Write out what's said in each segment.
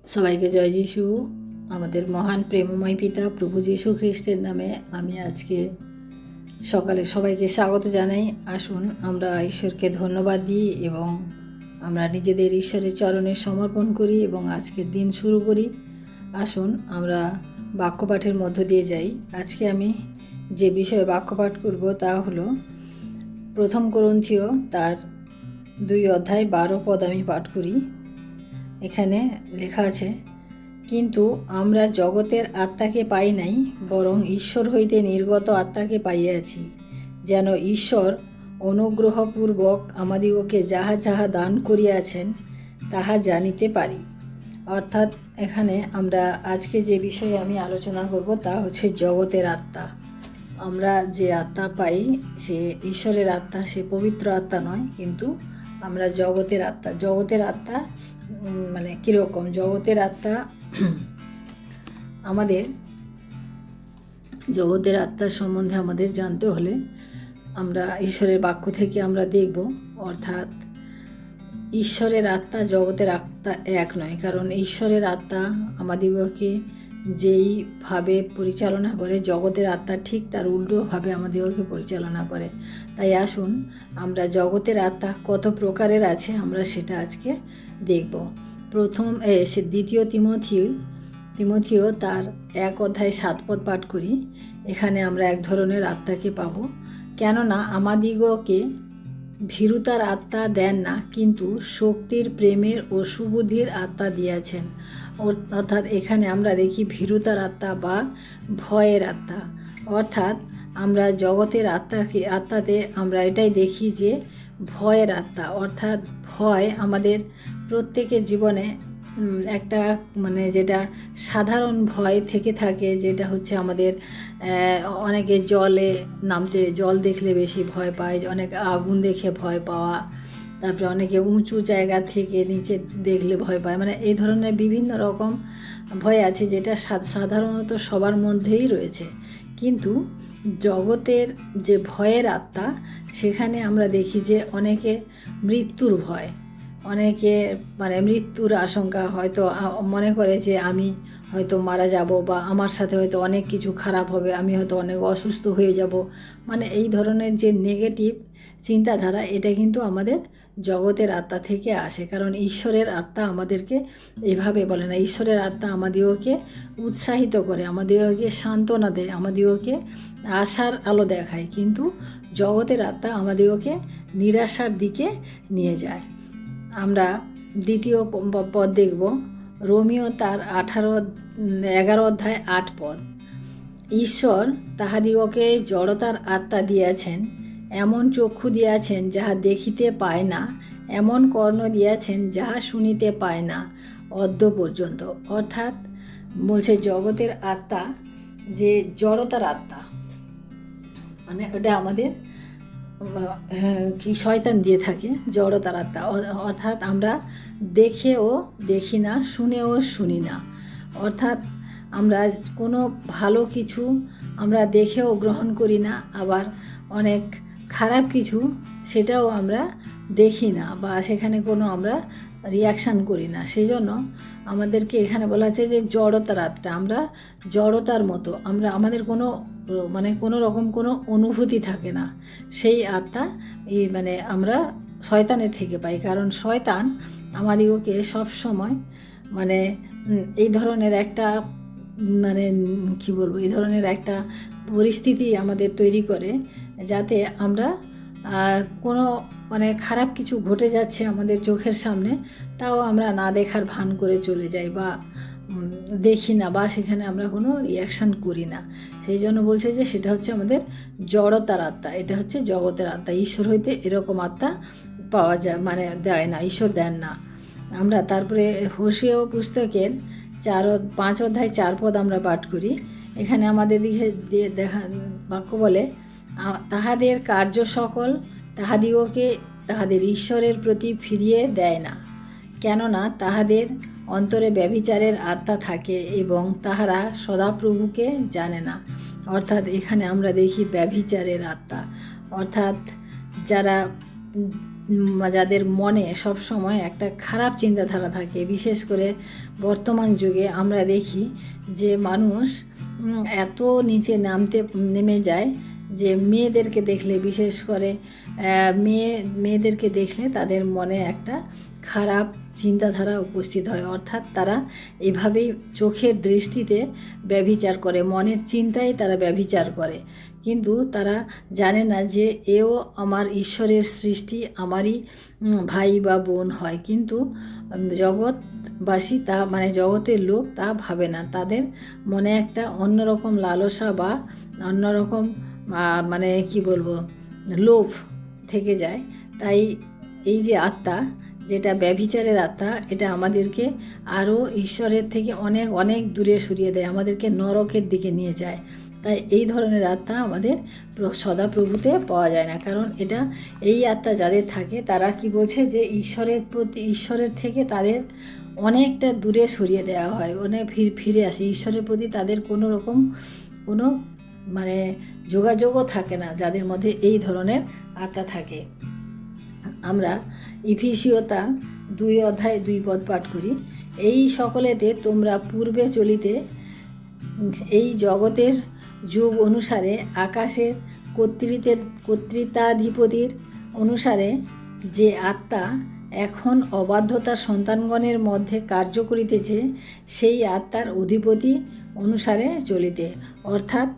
সবাইকে জয় যিশু। আমাদের মহান প্রেমময় পিতা প্রভু যীশু খ্রিস্টের নামে আমি আজকে সকালে সবাইকে স্বাগত জানাই। আসুন আমরা ঈশ্বরকে ধন্যবাদ দিই এবং আমরা নিজেদের ঈশ্বরের চরণে সমর্পণ করি এবং আজকের দিন শুরু করি। আসুন আমরা বাক্যপাঠের মধ্য দিয়ে যাই। আজকে আমি যে বিষয়ে বাক্যপাঠ করব তা হলো 1 করন্থীয় তার 2 অধ্যায় 12 পদ আমি পাঠ করি। এখানে লেখা আছে, কিন্তু আমরা জগতের আত্মাকে পাই নাই, বরং ঈশ্বর হইতে নির্গত আত্মাকে পাইয়াছি, যেন ঈশ্বর অনুগ্রহপূর্বক আমাদিগকে যাহা যাহা দান করিয়াছেন তাহা জানিতে পারি। অর্থাৎ এখানে আমরা আজকে যে বিষয়ে আমি আলোচনা করব তা হচ্ছে জগতের আত্মা। আমরা যে আত্মা পাই সে ঈশ্বরের আত্মা, সে পবিত্র আত্মা নয়, কিন্তু আমরা জগতের আত্মা। জগতের আত্মা মানে কীরকম? জগতের আত্মা আমাদের জগতের আত্মার সম্বন্ধে আমাদের জানতে হলে আমরা ঈশ্বরের বাক্য থেকে আমরা দেখব। অর্থাৎ ঈশ্বরের আত্মা জগতের আত্মা এক নয়, কারণ ঈশ্বরের আত্মা আমাদিগকে যেইভাবে পরিচালনা করে, জগতের আত্মা ঠিক তার উল্টোভাবে আমাদিগকে পরিচালনা করে। তাই আসুন আমরা জগতের আত্মা কত প্রকারের আছে আমরা সেটা আজকে দেখব। দ্বিতীয় তিমথিও তার 1 অধ্যায় 7 পদ পাঠ করি। এখানে আমরা এক ধরনের আত্মাকে পাব। কেননা আমাদিগকে ভীরুতার আত্মা দেন না, কিন্তু শক্তির, প্রেমের ও সুবুদ্ধির আত্মা দিয়েছেন। অর্থাৎ এখানে আমরা দেখি ভীরুতার আত্মা বা ভয়ের আত্মা। অর্থাৎ আমরা জগতের আত্মাতে আমরা এটাই দেখি যে ভয়ের আত্মা। অর্থাৎ ভয় আমাদের প্রত্যেকের জীবনে একটা যেটা সাধারণ ভয় থেকে থাকে, যেটা হচ্ছে আমাদের অনেকে জল দেখলে বেশি ভয় পায়, অনেক আগুন দেখে ভয় পাওয়া, তারপরে অনেকে উঁচু জায়গা থেকে নিচে দেখলে ভয় পায়। এই ধরনের বিভিন্ন রকম ভয় আছে, যেটা সাধারণত সবার মধ্যেই রয়েছে। কিন্তু জগতের যে ভয়ের আত্মা, সেখানে আমরা দেখি যে অনেকে মৃত্যুর ভয়, অনেকে মৃত্যুর আশঙ্কা, হয়তো মনে করে যে আমি হয়তো মারা যাব, বা আমার সাথে হয়তো অনেক কিছু খারাপ হবে, আমি হয়তো অনেক অসুস্থ হয়ে যাব। এই ধরনের যে নেগেটিভ চিন্তাধারা, এটা কিন্তু আমাদের জগতের আত্মা থেকে আসে। কারণ ঈশ্বরের আত্মা আমাদেরকে এইভাবে বলে না। ঈশ্বরের আত্মা আমাদিগকে উৎসাহিত করে, আমাদিগকে সান্ত্বনা দেয়, আমাদিগকে আশার আলো দেখায়। কিন্তু জগতের আত্মা আমাদিগকে নিরাশার দিকে নিয়ে যায়। আমরা দ্বিতীয় পদ দেখব, রোমীয় তার 11 অধ্যায় 8 পদ। ঈশ্বর তাহাদিগকে জড়তার আত্মা দিয়াছেন, এমন চক্ষু দিয়াছেন যাহা দেখিতে পায় না, এমন কর্ণ দিয়াছেন যাহা শুনিতে পায় না অদ্য পর্যন্ত। অর্থাৎ বলছে জগতের আত্মা যে জড়তার আত্মা, ওটা আমাদের শয়তান দিয়ে থাকে, জড়তার আত্মা। অর্থাৎ আমরা দেখেও দেখি না, শুনেও শুনি না। অর্থাৎ আমরা কোনো ভালো কিছু আমরা দেখেও গ্রহণ করি না, আবার অনেক খারাপ কিছু সেটাও আমরা দেখি না, বা সেখানে কোনো আমরা রিয়াকশান করি না। সেই জন্য আমাদেরকে এখানে বলা আছে যে জড়তার আত্মা, আমরা জড়তার মতো, আমাদের কোনো রকম কোনো অনুভূতি থাকে না। সেই আত্মা আমরা শয়তানের থেকে পাই। কারণ শয়তান আমাদিগকে সবসময় এই ধরনের একটা এই ধরনের একটা পরিস্থিতি আমাদের তৈরি করে, যাতে আমরা কোনো খারাপ কিছু ঘটে যাচ্ছে আমাদের চোখের সামনে, তাও আমরা না দেখার ভান করে চলে যাই, বা দেখি না, বা সেখানে আমরা কোনো রিয়াকশান করি না। সেই জন্য বলছে যে সেটা হচ্ছে আমাদের জড়তার আত্মা, এটা হচ্ছে জগতের আত্মা। ঈশ্বর হইতে এরকম আত্মা পাওয়া যায়, দেয় না, ঈশ্বর দেন না। আমরা তারপরে হোশিয়া পুস্তকের 5 অধ্যায় 4 পদ আমরা পাঠ করি। এখানে আমাদের দিকে বাক্য বলে, তাহাদের কার্য সকল তাহাদিগকে তাহাদের ঈশ্বরের প্রতি ফিরিয়ে দেয় না, কেননা তাহাদের অন্তরে ব্যভিচারের আত্মা থাকে এবং তাহারা সদাপ্রভুকে জানে না। অর্থাৎ এখানে আমরা দেখি ব্যভিচারের আত্মা। অর্থাৎ যারা যাদের মনে সব সময় একটা খারাপ চিন্তাধারা থাকে, বিশেষ করে বর্তমান যুগে আমরা দেখি যে মানুষ এত নিচে নেমে যায় যে মেয়েদেরকে দেখলে, বিশেষ করে মেয়েদেরকে দেখলে তাদের মনে একটা খারাপ চিন্তাধারা উপস্থিত হয়, অর্থাৎ তারা এভাবেই চোখের দৃষ্টিতে ব্যভিচার করে, মনের চিন্তায় তারা ব্যভিচার করে। কিন্তু তারা জানে না যে এও আমার ঈশ্বরের সৃষ্টি, আমারই ভাই বা বোন হয়। কিন্তু জগৎবাসী তা মানে জগতের লোক তা ভাবে না, তাদের মনে একটা অন্যরকম লালসা বা অন্যরকম মানে কি বলবো, লোভ থেকে যায়। তাই এই যে আত্মা, যেটা ব্যভিচারের আত্মা, এটা আমাদেরকে আরও ঈশ্বরের থেকে অনেক অনেক দূরে সরিয়ে দেয়, আমাদেরকে নরকের দিকে নিয়ে যায়। তাই এই ধরনের আত্মা আমাদের সদাপ্রভুতে পাওয়া যায় না, কারণ এই আত্মা যাদের থাকে তারা কি বলছে যে ঈশ্বরের থেকে তাদের অনেকটা দূরে সরিয়ে দেওয়া হয়, অনেক ফিরে আসে ঈশ্বরের প্রতি তাদের কোনো মানে যোগাযোগও থাকে না, যাদের মধ্যে এই ধরনের আত্মা থাকে। আমরা ইফিসীয়তা 2:2 পাঠ করি, এই সকলেতে তোমরা পূর্বে চলিতে এই জগতের যুগ অনুসারে আকাশের কর্তৃত্বাধিপতির অনুসারে যে আত্মা এখন অবাধ্যতার সন্তানগণের মধ্যে কার্য করিতেছে, সেই আত্মার অধিপতি অনুসারে চলিতে। অর্থাৎ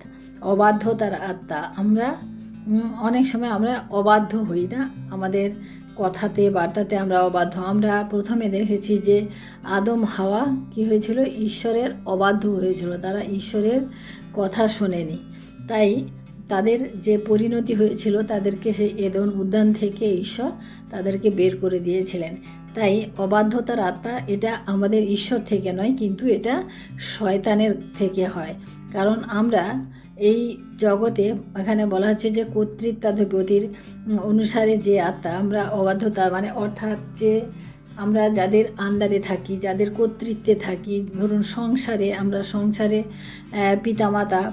অবাধ্যতার আত্মা, আমরা অনেক সময় আমরা অবাধ্য হই না, আমাদের কথাতে বার্তাতে আমরা অবাধ্য। আমরা প্রথমে দেখেছি যে আদম হাওয়া কি হয়েছিল, ঈশ্বরের অবাধ্য হয়েছিল, তারা ঈশ্বরের কথা শোনেনি। তাই তাদের যে পরিণতি হয়েছিল, তাদেরকে সেই এদেন উদ্যান থেকে ঈশ্বর তাদেরকে বের করে দিয়েছিলেন। তাই অবাধ্যতার আত্মা এটা আমাদের ঈশ্বর থেকে নয়, কিন্তু এটা শয়তানের থেকে হয়। কারণ আমরা এই জগতে, এখানে বলা হচ্ছে যে কর্তৃত্বাধিপতির অনুসারে যে আত্মা, আমরা অবাধ্যতা মানে অর্থাৎ যে আমরা যাদের আন্ডারে থাকি, যাদের কর্তৃত্বে থাকি, ধরুন আমরা সংসারে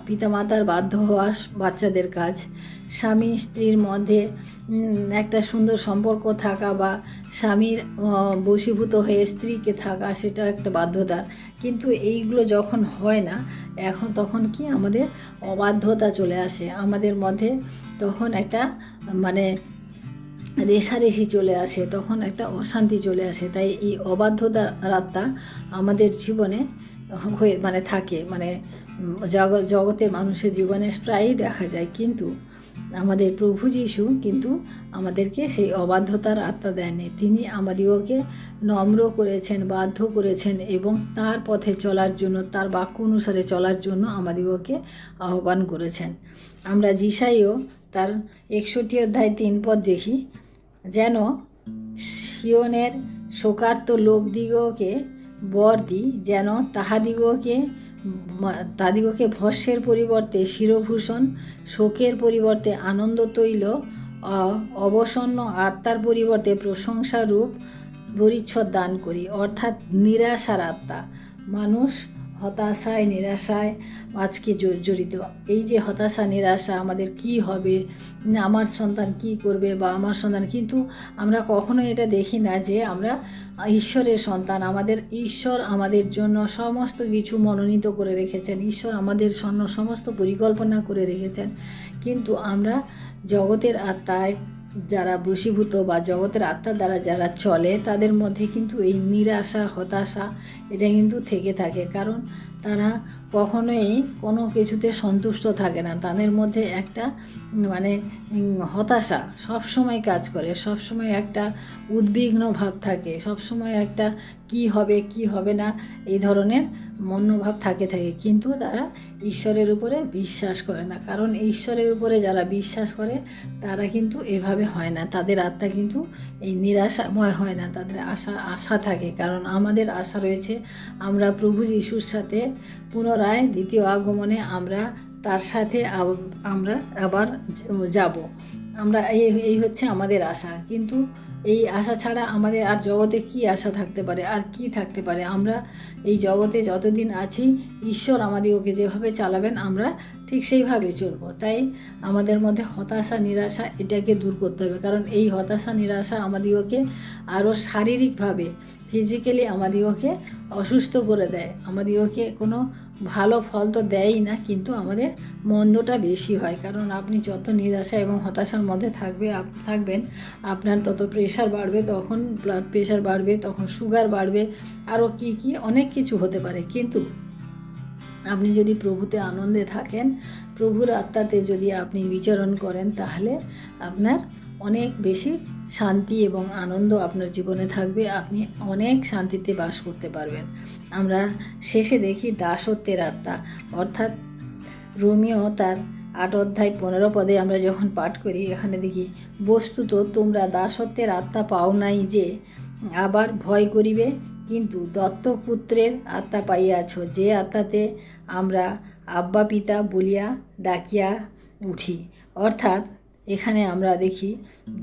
পিতামাতার বাধ্য হওয়া বাচ্চাদের কাজ, স্বামী স্ত্রীর মধ্যে একটা সুন্দর সম্পর্ক থাকা বা স্বামীর বশীভূত হয়ে স্ত্রীকে থাকা, সেটা একটা বাধ্যতা। কিন্তু এইগুলো যখন হয় না, তখন কি আমাদের অবাধ্যতা চলে আসে আমাদের মধ্যে, তখন একটা মানে রেষারেষি চলে আসে, তখন একটা অশান্তি চলে আসে। তাই এই অবাধ্যতার আত্মা আমাদের জীবনে থাকে, জগতের মানুষের জীবনে প্রায়ই দেখা যায়। কিন্তু আমাদের প্রভু যীশু কিন্তু আমাদেরকে সেই অবাধ্যতার আত্মা দেননি, তিনি আমাদিগকে নম্র করেছেন, বাধ্য করেছেন এবং তার পথে চলার জন্য, তার বাক্য অনুসারে চলার জন্য আমাদিগকে আহ্বান করেছেন। আমরা যিশাইও তার 61:3 দেখি, যেন সিয়নের শোকার্ত লোকদিগকে বর দিই, যেন তাদিগকে ভস্যের পরিবর্তে শিরভূষণ, শোকের পরিবর্তে আনন্দ তৈল, অবসন্ন আত্মার পরিবর্তে প্রশংসারূপ পরিচ্ছদ দান করি। অর্থাৎ নিরাশার আত্মা, মানুষ হতাশায় নিরাশায় আজকে জর্জরিত। এই যে হতাশা নিরাশা, আমাদের কি হবে, আমার সন্তান কি করবে বা আমার সন্তান, কিন্তু আমরা কখনো এটা দেখি না যে আমরা ঈশ্বরের সন্তান, ঈশ্বর আমাদের জন্য সমস্ত কিছু মনোনীত করে রেখেছেন, ঈশ্বর আমাদের জন্য সমস্ত পরিকল্পনা করে রেখেছেন। কিন্তু আমরা জগতের আত্মায় যারা বশীভূত বা জগতের আত্মার দ্বারা যারা চলে, তাদের মধ্যে কিন্তু এই নিরাশা হতাশা এটা কিন্তু থেকে থাকে, কারণ তারা কখনোই কোনো কিছুতে সন্তুষ্ট থাকে না, তাদের মধ্যে একটা হতাশা সবসময় কাজ করে, সবসময় একটা উদ্বিগ্ন ভাব থাকে, সবসময় একটা কি হবে কি হবে না এই ধরনের মনোভাব থাকে। কিন্তু তারা ঈশ্বরের উপরে বিশ্বাস করে না, কারণ ঈশ্বরের উপরে যারা বিশ্বাস করে তারা কিন্তু এভাবে হয় না, তাদের আত্মা কিন্তু এই নিরাশাময় হয় না, তাদের আশা থাকে। কারণ আমাদের আশা রয়েছে, আমরা প্রভু যীশুর সাথে পুনরায় দ্বিতীয় আগমনে আমরা তার সাথে আমরা আবার যাব, আমরা এই হচ্ছে আমাদের আশা। কিন্তু এই আশা ছাড়া আমাদের আর জগতে কি আশা থাকতে পারে, আর কি থাকতে পারে? আমরা এই জগতে যতদিন আছি ঈশ্বর আমাদেরকে যেভাবে চালাবেন আমরা ঠিক সেইভাবে চলবো। তাই আমাদের মধ্যে হতাশা নিরাশা এটাকে দূর করতে হবে, কারণ এই হতাশা নিরাশা আমাদেরকে আরও শারীরিকভাবে ফিজিক্যালি আমাদেরকে অসুস্থ করে দেয়, আমাদেরকে কোনো ভালো ফল তো দেয়ই না, কিন্তু আমাদের মন্দটা বেশি হয়। কারণ আপনি যত নিরাশা এবং হতাশার মধ্যে থাকবেন আপনার তত প্রেশার বাড়বে, তখন ব্লাড প্রেশার বাড়বে, তখন সুগার বাড়বে, আরও কি অনেক কিছু হতে পারে। কিন্তু আপনি যদি প্রভুতে আনন্দে থাকেন, প্রভুর আত্মাতে যদি আপনি বিচরণ করেন, তাহলে আপনার অনেক বেশি শান্তি এবং আনন্দ আপনার জীবনে থাকবে, আপনি অনেক শান্তিতে বাস করতে পারবেন। আমরা শেষে দেখি দাসত্বের আত্মা, অর্থাৎ রোমিও তার 8 অধ্যায় 15 পদে আমরা যখন পাঠ করি, এখানে দেখি, বস্তুত তোমরা দাসত্বের আত্মা পাও নাই যে আবার ভয় করিবে, কিন্তু দত্তক পুত্রের আত্মা পাইয়াছ, যে আত্মাতে আমরা আব্বা পিতা বলিয়া ডাকিয়া উঠি। অর্থাৎ এখানে আমরা দেখি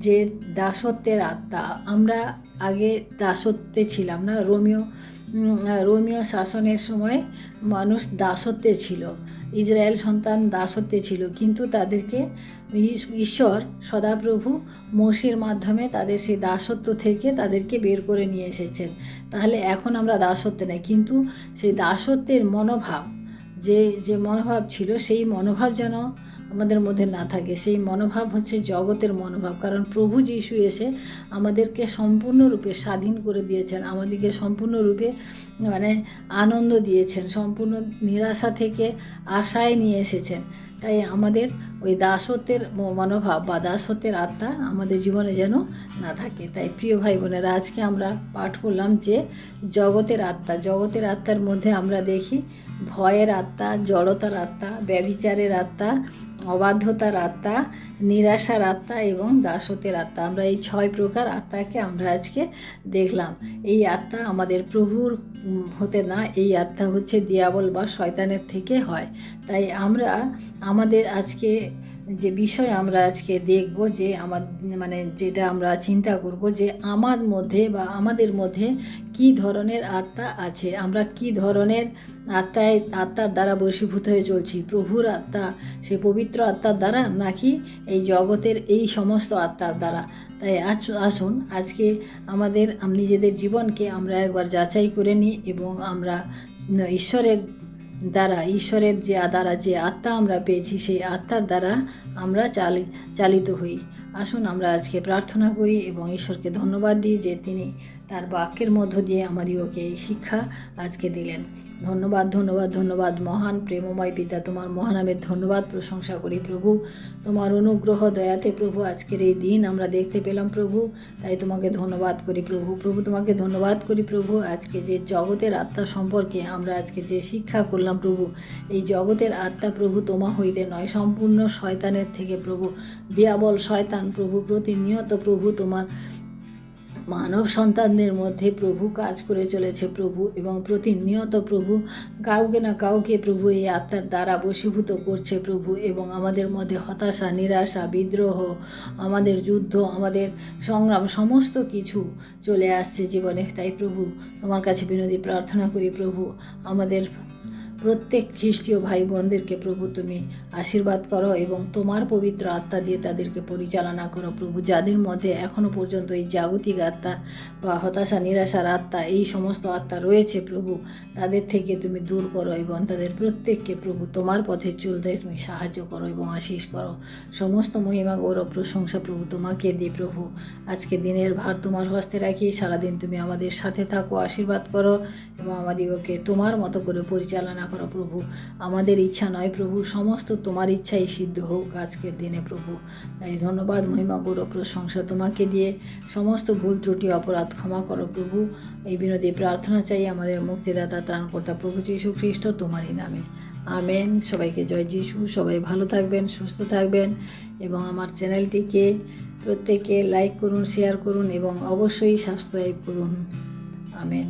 যে দাসত্বের আত্মা, আমরা আগে দাসত্বে ছিলাম না। রোমীয় শাসনের সময় মানুষ দাসত্বে ছিল, ইসরায়েল সন্তান দাসত্বে ছিল, কিন্তু তাদেরকে ঈশ্বর সদাপ্রভু মোশির মাধ্যমে তাদের সেই দাসত্ব থেকে তাদেরকে বের করে নিয়ে এসেছেন। তাহলে এখন আমরা দাসত্বে নেই, কিন্তু সেই দাসত্বের মনোভাব যে মনোভাব ছিল, সেই মনোভাব যেন আমাদের মধ্যে না থাকে। সেই মনোভাব হচ্ছে জগতের মনোভাব, কারণ প্রভু যিশু এসে আমাদেরকে সম্পূর্ণরূপে স্বাধীন করে দিয়েছেন, আমাদেরকে সম্পূর্ণরূপে আনন্দ দিয়েছেন, সম্পূর্ণ নিরাশা থেকে আশায় নিয়ে এসেছেন। তাই আমাদের ওই দাসত্বের মনোভাব বা দাসত্বের আত্মা আমাদের জীবনে যেন না থাকে। তাই প্রিয় ভাই বোনেরা, আজকে আমরা পাঠ করলাম যে জগতের আত্মার মধ্যে আমরা দেখি ভয়ের আত্মা, জড়তার আত্মা, ব্যভিচারের আত্মা, অবাধ্যতার আত্মা, নিরাশার আত্মা এবং দাসত্বের আত্মা। আমরা এই 6 প্রকার আত্মাকে আমরা আজকে দেখলাম। এই আত্মা আমাদের প্রভুর হতে না, এই আত্মা হচ্ছে দিয়াবল বা শয়তানের থেকে হয়। তাই আমাদের আজকে যে বিষয় আমরা আজকে দেখব, যে যেটা আমরা চিন্তা করব, যে আমার মধ্যে বা আমাদের মধ্যে কি ধরনের আত্মা আছে, আমরা কি ধরনের আত্মার দ্বারা বশীভূত হয়ে চলছি, প্রভুর আত্মা, সেই পবিত্র আত্মার দ্বারা, নাকি এই জগতের এই সমস্ত আত্মার দ্বারা। তাই আসুন আজকে আমাদের নিজেদের জীবনকে আমরা একবার যাচাই করে নিই এবং আমরা ঈশ্বরের যে আত্মা আমরা পেয়েছি, সেই আত্মার দ্বারা আমরা চালিত হই। আসুন আমরা আজকে প্রার্থনা করি এবং ঈশ্বরকে ধন্যবাদ দিই যে তিনি তার বাক্যের মধ্য দিয়ে আমাদেরকে এই শিক্ষা আজকে দিলেন। ধন্যবাদ মহান প্রেমময় পিতা, তোমার মহানামের ধন্যবাদ প্রশংসা করি প্রভু। তোমার অনুগ্রহ দয়াতে প্রভু আজকের এই দিন আমরা দেখতে পেলাম প্রভু, তাই তোমাকে ধন্যবাদ করি প্রভু তোমাকে ধন্যবাদ করি প্রভু। আজকে যে জগতের আত্মা সম্পর্কে আমরা আজকে যে শিক্ষা করলাম প্রভু, এই জগতের আত্মা প্রভু তোমা হইতে নয়, সম্পূর্ণ শয়তানের থেকে প্রভু। দিয়াবল শয়তান প্রভু প্রতিনিয়ত প্রভু তোমার মানব সন্তানদের মধ্যে প্রভু কাজ করে চলেছে প্রভু, এবং প্রতিনিয়ত প্রভু কাউকে না কাউকে প্রভু এই আত্মার দ্বারা বশীভূত করছে প্রভু, এবং আমাদের মধ্যে হতাশা, নিরাশা, বিদ্রোহ, আমাদের যুদ্ধ, আমাদের সংগ্রাম সমস্ত কিছু চলে আসছে জীবনে। তাই প্রভু তোমার কাছে বিনতি প্রার্থনা করি প্রভু, আমাদের প্রত্যেক খ্রিস্টীয় ভাই বোনদেরকে প্রভু তুমি আশীর্বাদ করো এবং তোমার পবিত্র আত্মা দিয়ে তাদেরকে পরিচালনা করো প্রভু। যাদের মধ্যে এখনও পর্যন্ত এই জাগতিক আত্মা বা হতাশা, নিরাশার আত্মা, এই সমস্ত আত্মা রয়েছে প্রভু, তাদের থেকে তুমি দূর করো এবং তাদের প্রত্যেককে প্রভু তোমার পথে চলতে তুমি সাহায্য করো এবং আশীষ করো। সমস্ত মহিমা, গৌরব, প্রশংসা প্রভু তোমাকে দিই প্রভু। আজকে দিনের ভার তোমার হস্তে রাখি, সারাদিন তুমি আমাদের সাথে থাকো, আশীর্বাদ করো এবং আমাদেরকে তোমার মতো করে পরিচালনা করো প্রভু। আমাদের ইচ্ছা নয় প্রভু, সমস্ত তোমার ইচ্ছাই সিদ্ধ হোক আজকের দিনে প্রভু। তাই ধন্যবাদ, মহিমা, গৌরব, প্রশংসা তোমাকে দিয়ে। সমস্ত ভুল ত্রুটি অপরাধ ক্ষমা করো প্রভু। এই বিনতি প্রার্থনা চাই আমাদের মুক্তিদাতা ত্রাণকর্তা প্রভু যীশু খ্রিস্ট তোমারই নামে, আমেন। সবাইকে জয় যীশু। সবাই ভালো থাকবেন, সুস্থ থাকবেন এবং আমার চ্যানেলটিকে প্রত্যেকে লাইক করুন, শেয়ার করুন এবং অবশ্যই সাবস্ক্রাইব করুন। আমেন।